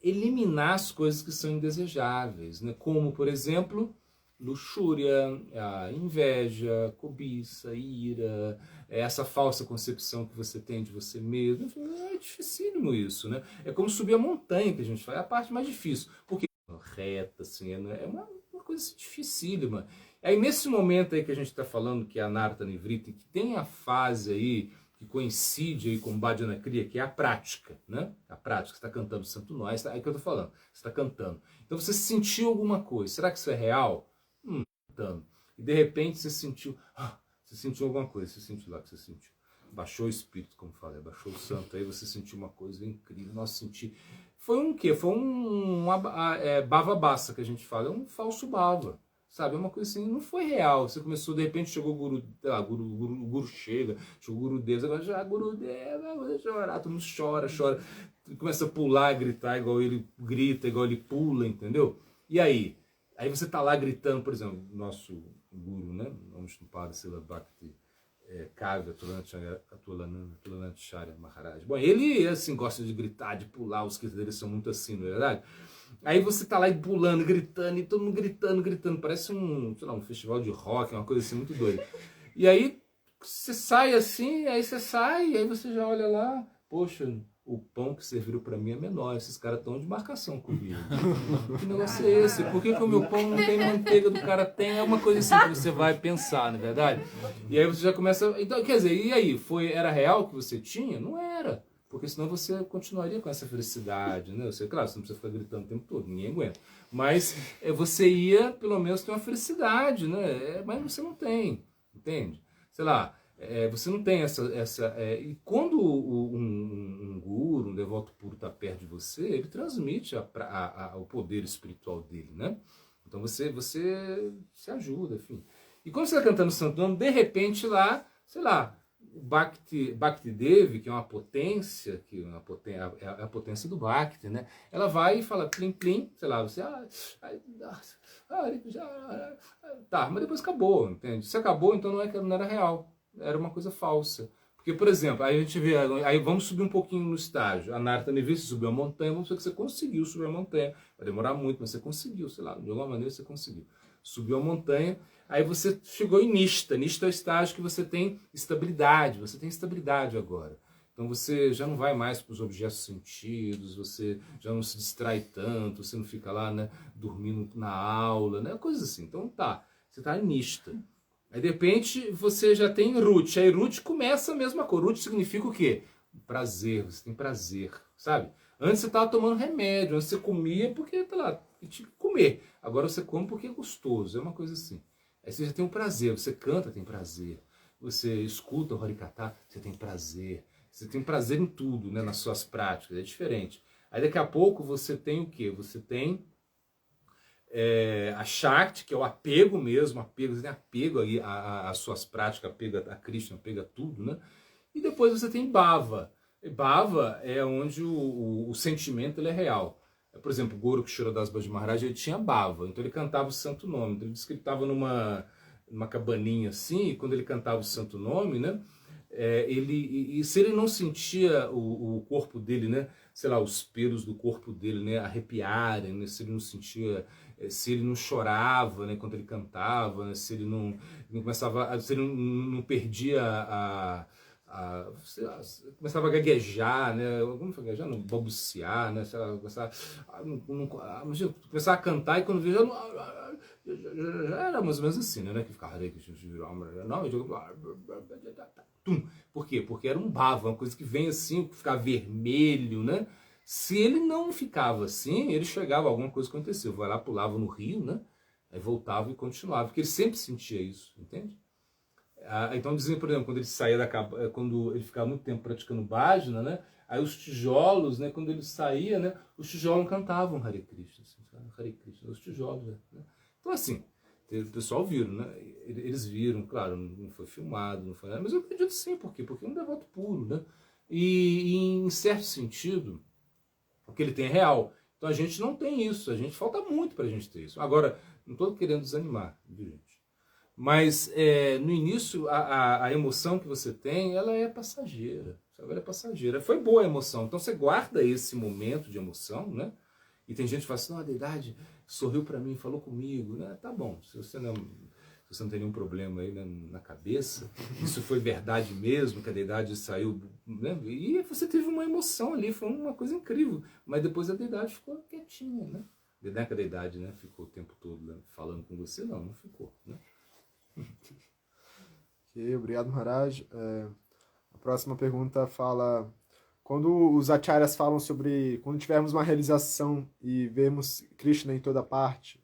eliminar as coisas que são indesejáveis, né? Como, por exemplo, luxúria, a inveja, cobiça, ira, essa falsa concepção que você tem de você mesmo. Enfim, é dificílimo isso, né? É como subir a montanha que a gente faz, é a parte mais difícil. Porque reta, assim, é uma coisa assim, dificílima. Aí nesse momento aí que a gente está falando que é a Anarta Nivriti, que tem a fase aí que coincide aí com o Bhajana Kriya, que é a prática, né? A prática, você está cantando Santo Nós, é o que eu estou falando, você está cantando. Então você sentiu alguma coisa, será que isso é real? Cantando. E de repente você sentiu alguma coisa, você sentiu lá que você sentiu. Baixou o espírito, como fala, baixou o santo, aí você sentiu uma coisa incrível, nossa, senti... Foi um quê? Foi bava bassa que a gente fala, é um falso bava, sabe? É uma coisa assim, não foi real. Você começou, de repente chegou o guru, o guru chega, chegou o guru Deus, agora já guru Deus, vou chorar, todo mundo chora, começa a pular, gritar igual ele grita, igual ele pula, entendeu? E aí? Aí você tá lá gritando, por exemplo, nosso guru, né? Vamos no Padre Sila Bhakti Kavya Atulananacharya Maharaj. Bom, ele assim gosta de gritar, de pular, os gritos dele são muito assim, não é verdade? Aí você tá lá e pulando, gritando, e todo mundo gritando, parece um festival de rock, uma coisa assim muito doida. E aí você sai assim, aí você sai, e aí você já olha lá, poxa, o pão que serviram para mim é menor, esses caras estão de marcação comigo. Que negócio é esse? Por que o meu pão não tem manteiga do cara tem? É uma coisa assim que você vai pensar, não é verdade? E aí você já começa... Então, quer dizer, e aí? Era real que você tinha? Não era. Porque senão você continuaria com essa felicidade, né? Claro, você não precisa ficar gritando o tempo todo, ninguém aguenta. Mas você ia, pelo menos, ter uma felicidade, né? Mas você não tem, entende? Sei lá, você não tem e quando um guru, um devoto puro está perto de você, ele transmite o poder espiritual dele, né? Então você se ajuda, enfim. E quando você está cantando o Santo Nome, de repente lá, sei lá, o Bhakti Devi, que é uma potência, é a potência do Bhakti, né? Ela vai e fala plim plim, sei lá, você tá, mas depois acabou, entende? Se acabou, então não era real, era uma coisa falsa. Porque, por exemplo, aí a gente vê, aí vamos subir um pouquinho no estágio. A Narta Nevi subiu a montanha, vamos ver que você conseguiu subir a montanha. Vai demorar muito, mas você conseguiu, sei lá, de alguma maneira você conseguiu. Subiu a montanha, aí você chegou em Nishta. Nishta é o estágio que você tem estabilidade agora. Então você já não vai mais para os objetos sentidos, você já não se distrai tanto, você não fica lá, né, dormindo na aula, né, coisas assim. Então tá, você está em Nishta. Aí de repente você já tem Ruth. Aí Ruth começa a mesma coisa. Ruth significa o quê? Prazer, você tem prazer, sabe? Antes você estava tomando remédio, antes você comia porque, tá lá, tinha que comer. Agora você come porque é gostoso, é uma coisa assim. Aí você já tem um prazer, você canta, tem prazer. Você escuta o Harikata, você tem prazer. Você tem prazer em tudo, né, nas suas práticas, é diferente. Aí daqui a pouco você tem o quê? Você tem a Shakti, que é o apego mesmo, apego, você tem apego aí às suas práticas, apego a Krishna, apego a tudo, né? E depois você tem Bhava. E Bhava é onde o sentimento ele é real. Por exemplo, o Gorakshara Das Baji Maharaj, ele tinha Bhava, então ele cantava o santo nome. Então ele disse que ele estava numa cabaninha assim, e quando ele cantava o santo nome, né? E se ele não sentia o corpo dele, né? Sei lá, os pelos do corpo dele, né? Arrepiarem, né? Se ele não sentia, se ele não chorava, né? Quando ele cantava, né? Se ele não começava, se ele não perdia sei lá, começava a gaguejar, né? Como foi gaguejar? Não, balbuciar, né? Sei lá, imagina, começava a cantar e quando veio já era mais ou menos assim, né? Que ficava por quê? Porque era um bhava, uma coisa que vem assim, ficar vermelho, né? Se ele não ficava assim, ele chegava, alguma coisa aconteceu, vai lá, pulava no rio, né? Aí voltava e continuava, porque ele sempre sentia isso, entende? Então dizem, por exemplo, quando ele saía quando ele ficava muito tempo praticando bhajana, né? Aí os tijolos, né? Quando ele saía, né? Os tijolos cantavam Hare Krishna, assim, Hare Krishna, os tijolos, né? Então assim, o pessoal viram, né? Eles viram, claro, não foi filmado, não foi nada, mas eu acredito sim, por quê? Porque é um devoto puro, né? E em certo sentido, o que ele tem é real. Então a gente não tem isso, a gente falta muito pra gente ter isso. Agora, não estou querendo desanimar, viu, gente? Mas no início a emoção que você tem, ela é passageira, sabe? Ela é passageira. Foi boa a emoção, então você guarda esse momento de emoção, né? E tem gente que fala assim, não, a deidade sorriu para mim, falou comigo, né? Tá bom, se você não tem nenhum problema aí, né, na cabeça, isso foi verdade mesmo, que a deidade saiu, né? E você teve uma emoção ali, foi uma coisa incrível, mas depois a deidade ficou quietinha, né? Não é que a deidade, né, ficou o tempo todo, né, falando com você, não ficou, né? Ok, obrigado, Maharaj. A próxima pergunta fala: quando os acharyas falam sobre quando tivermos uma realização e vemos Krishna em toda parte,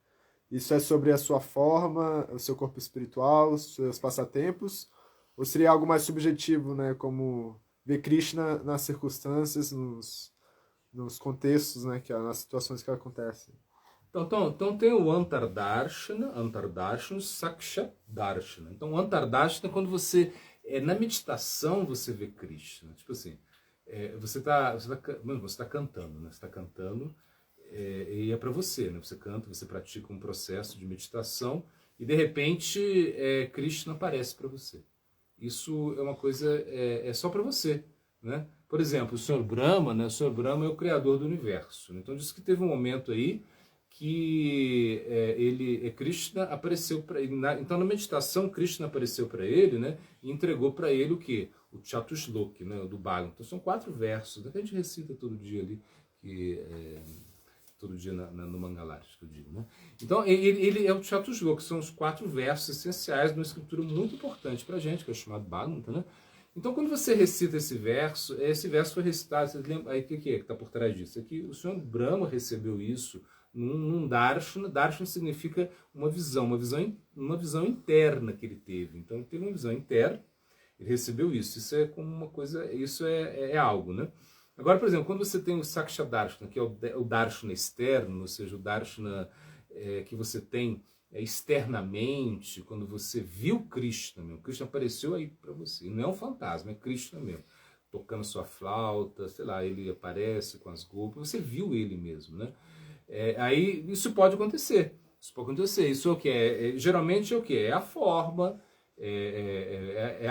isso é sobre a sua forma, o seu corpo espiritual, os seus passatempos, ou seria algo mais subjetivo, né, como ver Krishna nas circunstâncias, nos contextos, né, nas situações que acontecem? Então tem o Antardarshana, Saksha Darshana. Então o Antardarshana é quando você, na meditação, você vê Krishna. Tipo assim, você tá cantando, né? Você está cantando e é para você, né? Você canta, você pratica um processo de meditação e de repente Krishna aparece para você. Isso é uma coisa, é só para você, né? Por exemplo, o Sr. Brahma, né? O Sr. Brahma é o criador do universo. Então diz que teve um momento aí que Krishna apareceu para ele. Então na meditação Krishna apareceu para ele, né, e entregou para ele o quê? O Chatushlok, né, do Bhagavatam. Então são 4 versos, que a gente recita todo dia ali, todo dia no Mangalarti, que eu digo, né? Então ele é o Chatushlok, que são os 4 versos essenciais de uma escritura muito importante para a gente, que é chamado Bhagavatam, né? Então, quando você recita esse verso foi recitado, você lembra, aí o que está por trás disso? É que o Sr. Brahma recebeu isso num darshana. Darshana significa uma visão interna que ele teve. Então, ele teve uma visão interna, ele recebeu isso. Isso é como uma coisa, isso é algo, né? Agora, por exemplo, quando você tem o Saksha Darshana, que é o Darshana externo, ou seja, o Darshana que você tem externamente, quando você viu Krishna mesmo, Krishna apareceu aí para você, não é um fantasma, é Krishna mesmo, tocando sua flauta, sei lá, ele aparece com as golpes, você viu ele mesmo, né? Aí isso pode acontecer, isso é o que geralmente é o que? É a forma,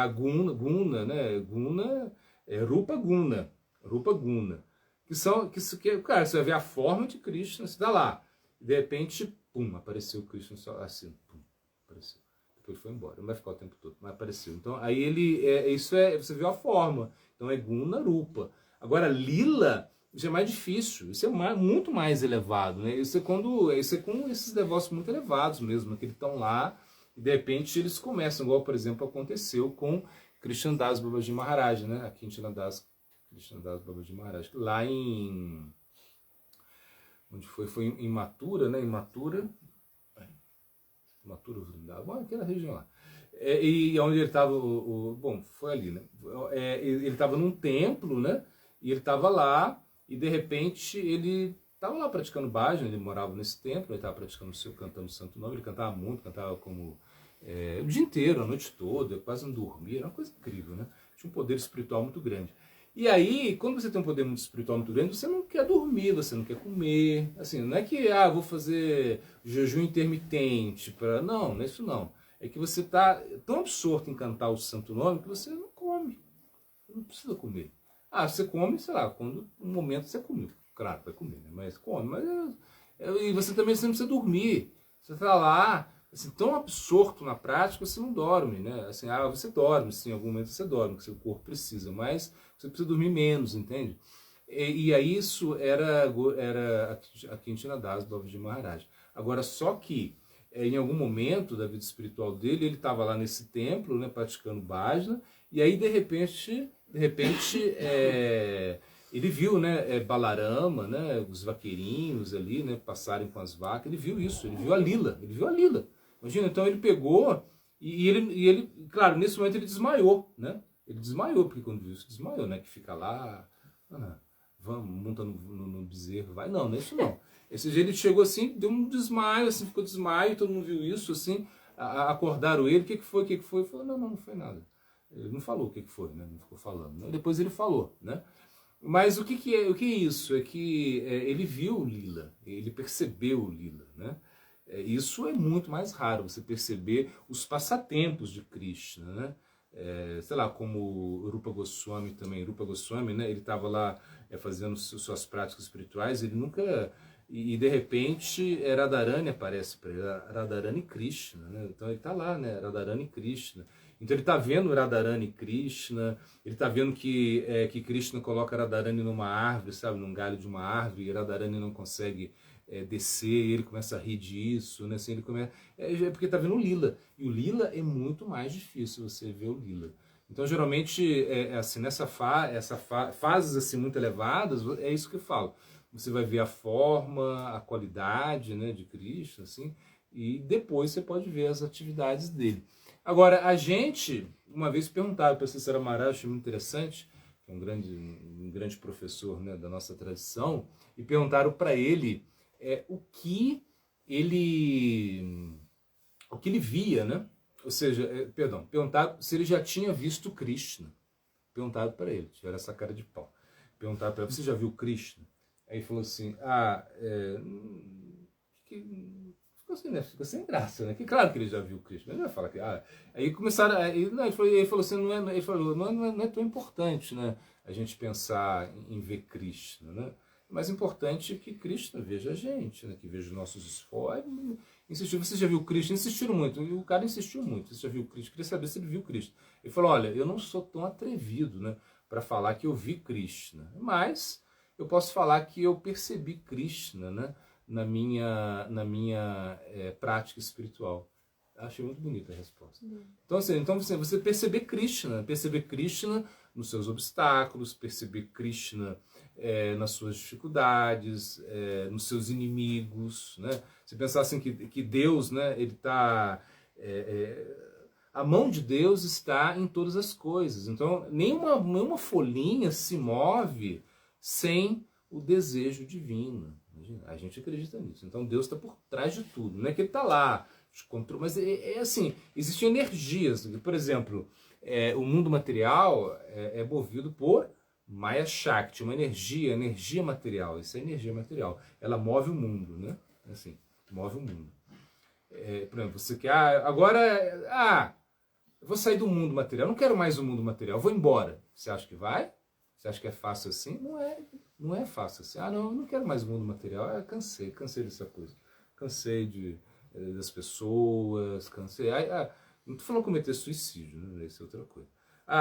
a guna, né? Guna, Rupa Guna, cara, você vai ver a forma de Krishna, você dá lá, de repente, pum, apareceu o Krishna assim, pum, apareceu. Depois foi embora, não vai ficar o tempo todo, mas apareceu. Então, aí você viu a forma. Então é Guna Rupa. Agora, Lila, isso é mais difícil, isso é muito mais elevado, né? Isso é com esses devotos muito elevados mesmo, que eles estão lá E de repente eles começam, igual por exemplo aconteceu com Krishna Das Babaji Maharaj, né? A Krishna Das Babaji Maharaj, lá em... onde foi? Foi em Mathura, né? Em Mathura, Vrindavan, aquela região lá. E onde ele estava, bom, foi ali, né? Ele estava num templo, né? E ele estava lá, e de repente ele estava lá praticando bhajan, ele morava nesse templo, ele estava praticando cantando o santo nome, ele cantava muito, cantava como o dia inteiro, a noite toda, quase não dormia, era uma coisa incrível, né? Tinha um poder espiritual muito grande. E aí, quando você tem um poder muito espiritual muito grande, você não quer dormir, você não quer comer. Assim, não é que, vou fazer jejum intermitente. Não, não é isso não. É que você está tão absorto em cantar o santo nome que você não come. Você não precisa comer. Você come, sei lá, quando um momento você comeu. Claro, vai comer, né? Mas come. E você também não precisa dormir. Você está lá, assim, tão absorto na prática, você não dorme, né? Assim, você dorme, sim, em algum momento você dorme, que seu corpo precisa, mas você precisa dormir menos, entende? E aí isso era a Krishna Das Babaji Maharaj. Agora, só que em algum momento da vida espiritual dele, ele estava lá nesse templo, né, praticando bhajna, e aí de repente ele viu, né, Balarama, né, os vaqueirinhos ali, né, passarem com as vacas, ele viu isso, ele viu a Lila. Imagina, então ele pegou e ele, claro, nesse momento ele desmaiou, né? Ele desmaiou, porque quando viu isso, desmaiou, né? Que fica lá, vamos, monta no bezerro, vai. Não, não é isso não. Esse dia ele chegou assim, deu um desmaio, assim, ficou desmaio, todo mundo viu isso, assim, acordaram ele, o que foi? Ele falou, não foi nada. Ele não falou o que foi, né? Não ficou falando. Né? Depois ele falou, né? Mas o que é isso? É que ele viu o Lila, ele percebeu o Lila, né? Isso é muito mais raro, você perceber os passatempos de Krishna, né? Sei lá, como Rupa Goswami também. Rupa Goswami, né? Ele estava lá fazendo suas práticas espirituais, ele nunca... E de repente Radharani aparece para ele, Radharani Krishna, né? Então ele está lá, né? Radharani Krishna. Então ele está vendo Radharani Krishna, ele está vendo que Krishna coloca Radharani numa árvore, sabe, num galho de uma árvore, e Radharani não consegue descer, e ele começa a rir disso, né? Assim, ele começa, porque está vendo o Lila, e o Lila é muito mais difícil você ver o Lila. Então geralmente, assim, fases assim, muito elevadas, é isso que eu falo. Você vai ver a forma, a qualidade, né, de Krishna, assim, e depois você pode ver as atividades dele. Agora, a gente, uma vez perguntaram para o Cícero Maharaj, achei muito interessante, que é um grande professor, né, da nossa tradição, e perguntaram para ele o que ele via, né? Ou seja, perguntaram se ele já tinha visto Krishna. Perguntaram para ele, tiveram essa cara de pau. Perguntaram para ele, você já viu Krishna? Aí ele falou assim, ficou assim, né? Ficou sem graça, né? Que claro que ele já viu Krishna. Ele vai falar que... Aí começaram... ele falou assim, não é tão importante, né? A gente pensar em ver Krishna, né? O mais importante é que Krishna veja a gente, né? Que veja os nossos esforços. Insistiu, você já viu Krishna? Insistiram muito. E o cara insistiu muito. Você já viu Krishna? Queria saber se ele viu Krishna. Ele falou, olha, eu não sou tão atrevido, né? Para falar que eu vi Krishna. Mas eu posso falar que eu percebi Krishna, né? Na minha prática espiritual. Achei muito bonita a resposta. Então, assim, você perceber Krishna nos seus obstáculos, perceber Krishna nas suas dificuldades, nos seus inimigos, né? Você pensar assim que Deus, né, ele está... a mão de Deus está em todas as coisas. Então, nenhuma folhinha se move sem o desejo divino. A gente acredita nisso. Então Deus está por trás de tudo. Não é que ele está lá, mas assim, existem energias. Por exemplo, o mundo material é movido por Maya Shakti, uma energia material. Isso é energia material. Ela move o mundo, né? Assim, move o mundo. Por exemplo, você quer... agora... eu vou sair do mundo material. Eu não quero mais o mundo material. Eu vou embora. Você acha que vai? Você acha que é fácil assim? Não é fácil assim. Não, eu não quero mais o mundo material. Cansei dessa coisa. Cansei das pessoas, cansei. Não estou falando cometer suicídio, né? Isso é outra coisa.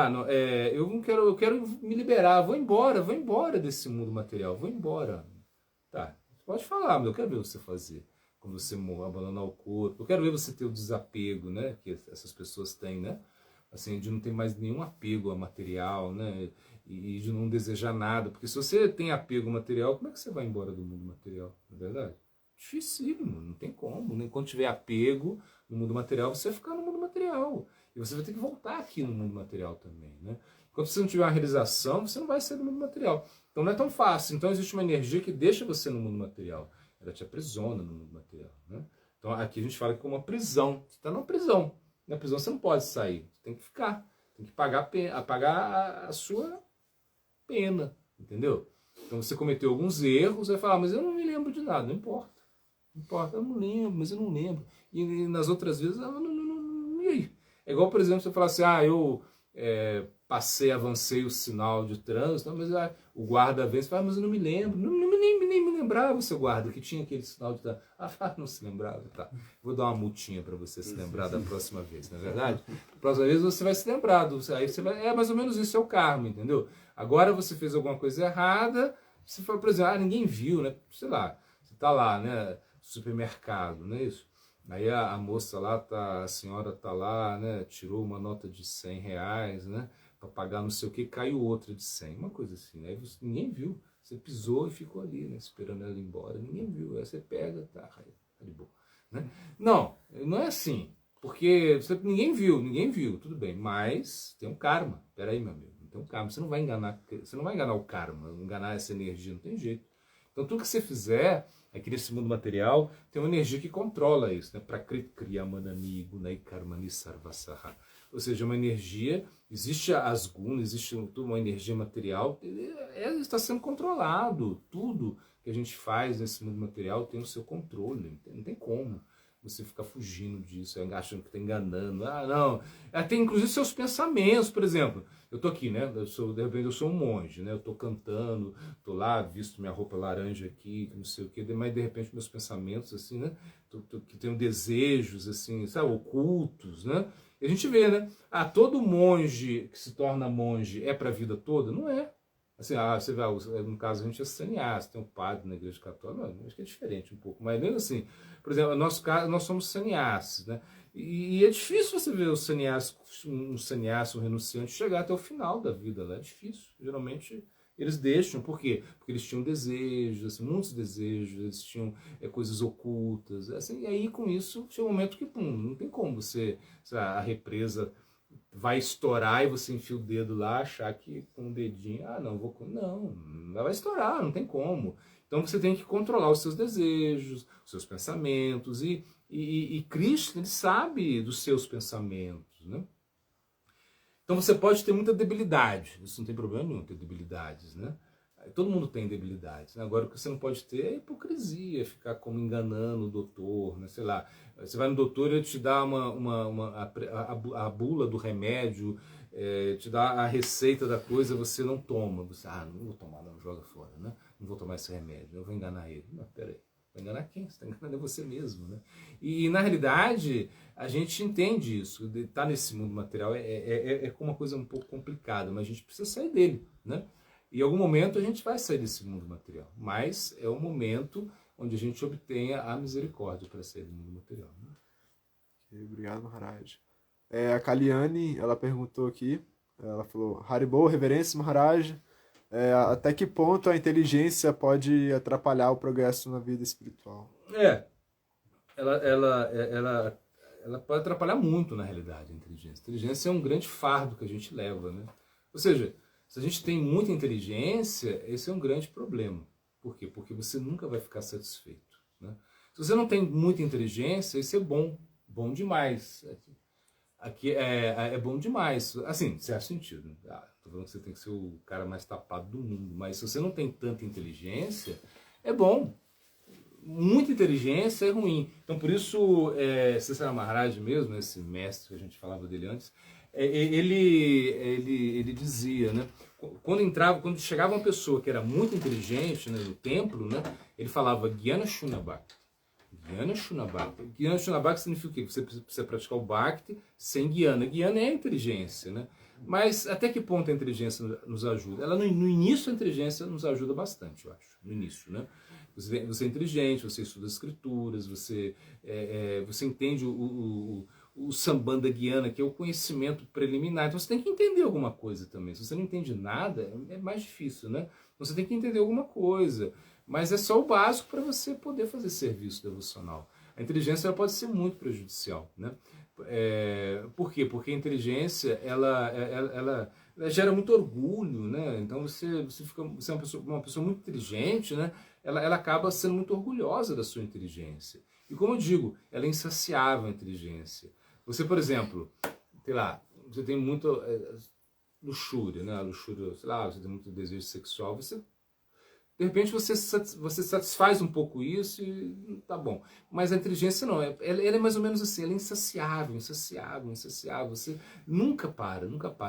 Não, eu não quero, eu quero me liberar, vou embora desse mundo material, vou embora. Tá, pode falar, mas eu quero ver você fazer. quando você abandonar o corpo. Eu quero ver você ter o desapego, né, que essas pessoas têm, né? Assim, de não ter mais nenhum apego a material, né? E de não desejar nada. Porque se você tem apego material, como é que você vai embora do mundo material? Não é verdade? Dificílimo, não tem como. Nem quando tiver apego no mundo material, você vai ficar no mundo material. E você vai ter que voltar aqui no mundo material também, né? Quando você não tiver uma realização, você não vai sair do mundo material. Então não é tão fácil. Então existe uma energia que deixa você no mundo material. Ela te aprisiona no mundo material, né? Então aqui a gente fala que é uma prisão. Você está numa prisão. Na prisão você não pode sair. Você tem que ficar. Tem que pagar a sua pena. Entendeu? Então você cometeu alguns erros, vai falar, mas eu não me lembro de nada. Não importa. Não importa, eu não lembro, mas eu não lembro. E nas outras vezes, e aí? É igual, por exemplo, você falar assim, eu avancei o sinal de trânsito, mas o guarda vem e fala, mas eu não me lembro. Nem me lembrava, seu guarda, que tinha aquele sinal de trânsito. Não se lembrava, tá. Vou dar uma multinha para você se lembrar da próxima vez, não é verdade? Da próxima vez você vai se lembrar. Aí você vai, mais ou menos isso é o karma, entendeu? Agora você fez alguma coisa errada, você foi, por exemplo, ninguém viu, né? Sei lá, você tá lá, né? Supermercado, não é isso? Aí a moça lá, a senhora tá lá, né? Tirou uma nota de R$100, né? Para pagar não sei o que, caiu outra de 100, uma coisa assim, né? Aí ninguém viu. Você pisou e ficou ali, né? Esperando ela ir embora. Ninguém viu. Aí você pega, tá de boa. Né? Não é assim. Porque ninguém viu, tudo bem. Mas tem um karma. Peraí, meu amigo. Tem um karma. Você não vai enganar o karma, enganar essa energia, não tem jeito. Então tudo que você fizer aqui nesse mundo material tem uma energia que controla isso, né? Prakrit-kriya manani gunai karmani sarvasaha. Ou seja, uma energia, existe as gunas, existe uma energia material, está sendo controlado. Tudo que a gente faz nesse mundo material tem o seu controle, não tem como você ficar fugindo disso, achando que está enganando. Não. Tem inclusive seus pensamentos, por exemplo. Eu tô aqui, né? De repente eu sou um monge, né? Eu tô cantando, tô lá, visto minha roupa laranja aqui, não sei o quê, mas de repente meus pensamentos, assim, né? Que tenho desejos, assim, sabe, ocultos, né? E a gente vê, né? Todo monge que se torna monge é para a vida toda? Não é. Assim, você vê, no caso a gente é sannyasa, tem um padre na igreja católica, acho que é diferente um pouco, mas mesmo assim, por exemplo, no nosso caso, nós somos sannyasis, né? E é difícil você ver um sannyasa, um renunciante, chegar até o final da vida, né? É difícil. Geralmente eles deixam, por quê? Porque eles tinham desejos, assim, muitos desejos, eles tinham coisas ocultas, assim, e aí com isso chega um momento que, não tem como a represa vai estourar e você enfia o dedo lá, achar que com o dedinho, não, ela vai estourar, não tem como. Então você tem que controlar os seus desejos, os seus pensamentos, e Krishna, ele sabe dos seus pensamentos, né? Então você pode ter muita debilidade, isso não tem problema nenhum ter debilidades, né? Todo mundo tem debilidades, né? Agora o que você não pode ter é hipocrisia, ficar como enganando o doutor, né? Sei lá, você vai no doutor e ele te dá a bula do remédio, te dá a receita da coisa, você não toma, você, não vou tomar, não, joga fora, né? Não vou tomar esse remédio, eu vou enganar ele. Não, peraí. Vai enganar quem? Você está enganando você mesmo, né? E na realidade, a gente entende isso. Estar nesse mundo material é uma coisa um pouco complicada, mas a gente precisa sair dele, né? E em algum momento a gente vai sair desse mundo material, mas é o momento onde a gente obtenha a misericórdia para sair do mundo material, né? Obrigado, Maharaj. A Kaliane, ela perguntou aqui, ela falou, Haribo, reverência, Maharaj, até que ponto a inteligência pode atrapalhar o progresso na vida espiritual? Ela pode atrapalhar muito, na realidade, a inteligência. A inteligência é um grande fardo que a gente leva, né? Ou seja, se a gente tem muita inteligência, esse é um grande problema. Por quê? Porque você nunca vai ficar satisfeito, né? Se você não tem muita inteligência, isso é bom demais. Aqui é bom demais, assim, em certo sentido. Tô falando que você tem que ser o cara mais tapado do mundo, mas se você não tem tanta inteligência, é bom. Muita inteligência é ruim. Então, por isso, César Maharaj mesmo, esse mestre que a gente falava dele antes, ele dizia, né? Quando chegava uma pessoa que era muito inteligente, né, no templo, né, ele falava Gyana Shunabha. Gyana Shuna Bhakti. Gyana Shuna Bhakti significa o quê? Você precisa praticar o Bhakti sem Gyana. Gyana é a inteligência, né? Mas até que ponto a inteligência nos ajuda? Ela no início a inteligência nos ajuda bastante, eu acho. No início, né? Você é inteligente, você estuda as escrituras, você entende o Sambandha Gyana, que é o conhecimento preliminar. Então você tem que entender alguma coisa também. Se você não entende nada, é mais difícil, né? Então você tem que entender alguma coisa. Mas é só o básico para você poder fazer serviço devocional. A inteligência ela pode ser muito prejudicial, né? Por quê? Porque a inteligência ela gera muito orgulho, né? Então você é uma pessoa muito inteligente, né? Ela acaba sendo muito orgulhosa da sua inteligência. E como eu digo, ela é insaciável a inteligência. Você, por exemplo, sei lá, você tem muita luxúria, né? Luxúria, sei lá, você tem muito desejo sexual, de repente você satisfaz um pouco isso e tá bom. Mas a inteligência não, ela é mais ou menos assim, ela é insaciável, insaciável, insaciável. Você nunca para,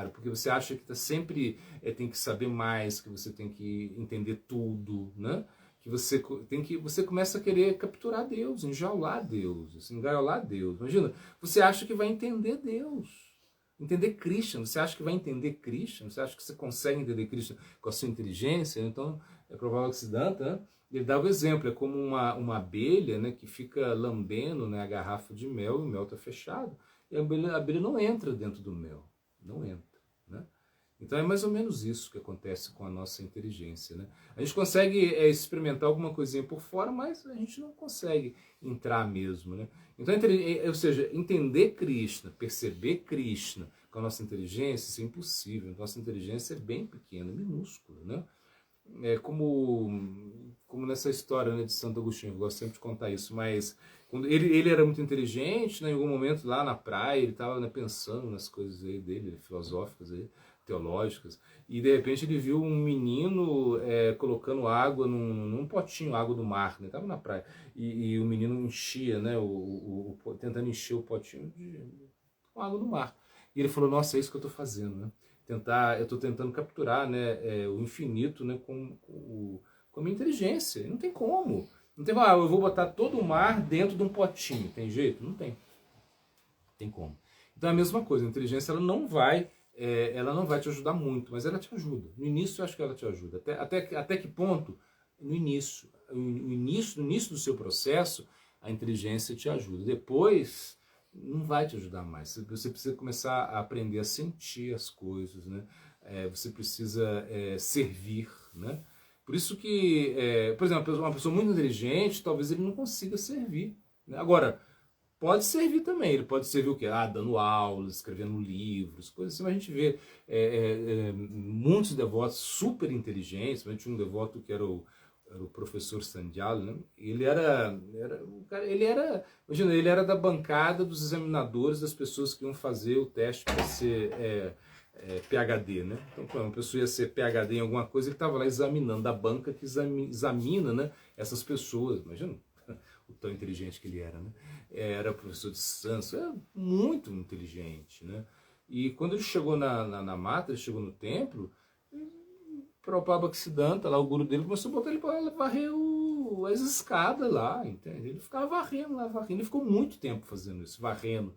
porque você acha que tem que saber mais, que você tem que entender tudo, né? Que você começa a querer capturar Deus, enjaular Deus, assim, engaiolar Deus. Imagina, você acha que vai entender Deus. Entender Krishna, você acha que vai entender Krishna? Você acha que você consegue entender Krishna com a sua inteligência? Então, Prabhupada, né? Ele dá o exemplo, é como uma abelha, né, que fica lambendo, né, a garrafa de mel, e o mel está fechado, e a abelha não entra dentro do mel, não entra, né? Então é mais ou menos isso que acontece com a nossa inteligência, né? A gente consegue experimentar alguma coisinha por fora, mas a gente não consegue entrar mesmo, né? Então, ou seja, entender Krishna, perceber Krishna com a nossa inteligência, isso é impossível. Nossa inteligência é bem pequena, minúscula, né? É como nessa história, né, de Santo Agostinho, eu gosto sempre de contar isso, mas quando ele era muito inteligente, né, em algum momento lá na praia, ele estava, né, pensando nas coisas aí dele, filosóficas, aí, teológicas, e de repente ele viu um menino colocando água num potinho, água do mar, né, estava na praia, e o menino enchia, né, tentando encher o potinho com água do mar. E ele falou, nossa, é isso que eu estou fazendo, né? Eu estou tentando capturar, né, o infinito, né, com a minha inteligência. Não tem como. Não tem como, eu vou botar todo o mar dentro de um potinho. Tem jeito? Não tem. Não tem como. Então é a mesma coisa. A inteligência ela não vai te ajudar muito, mas ela te ajuda. No início eu acho que ela te ajuda. Até que ponto? No início. No início do seu processo, a inteligência te ajuda. Depois não vai te ajudar mais. Você precisa começar a aprender a sentir as coisas, né? Você precisa servir, né? Por isso que, por exemplo, uma pessoa muito inteligente, talvez ele não consiga servir, né? Agora, pode servir também. Ele pode servir o quê? Dando aulas, escrevendo livros, coisas assim. Mas a gente vê muitos devotos super inteligentes. A gente tinha um devoto que era o professor Sandial, né? Imagina, ele era da bancada dos examinadores, das pessoas que iam fazer o teste para ser PhD, né? Então, quando uma pessoa ia ser PhD em alguma coisa, ele estava lá examinando, da banca que examina, né, essas pessoas. Imagina o tão inteligente que ele era, né? Era professor de sânscrito, era muito inteligente, né? E quando ele chegou na mata, ele chegou no templo, Prabhupada Bhaktisiddhanta, lá o guru dele, começou a botar ele para varrer as escadas lá, entende? Ele ficava varrendo lá, varrendo. Ele ficou muito tempo fazendo isso, varrendo,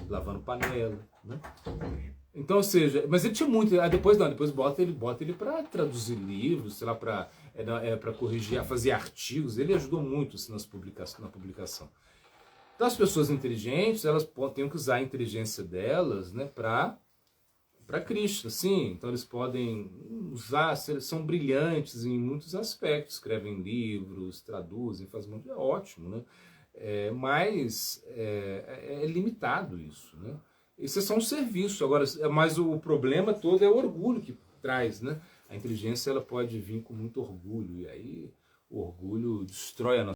lavando panela, né? Então, ou seja, mas ele tinha muito. Depois bota ele para traduzir livros, sei lá, para corrigir, fazer artigos. Ele ajudou muito assim, na publicação. Então, as pessoas inteligentes, elas têm que usar a inteligência delas, né, para Krishna, sim. Então eles podem usar, são brilhantes em muitos aspectos, escrevem livros, traduzem, fazem muito, é ótimo, né? Mas é limitado isso, né? Isso é só um serviço. Agora, mas o problema todo é o orgulho que traz, né? A inteligência ela pode vir com muito orgulho, e aí o orgulho destrói a nossa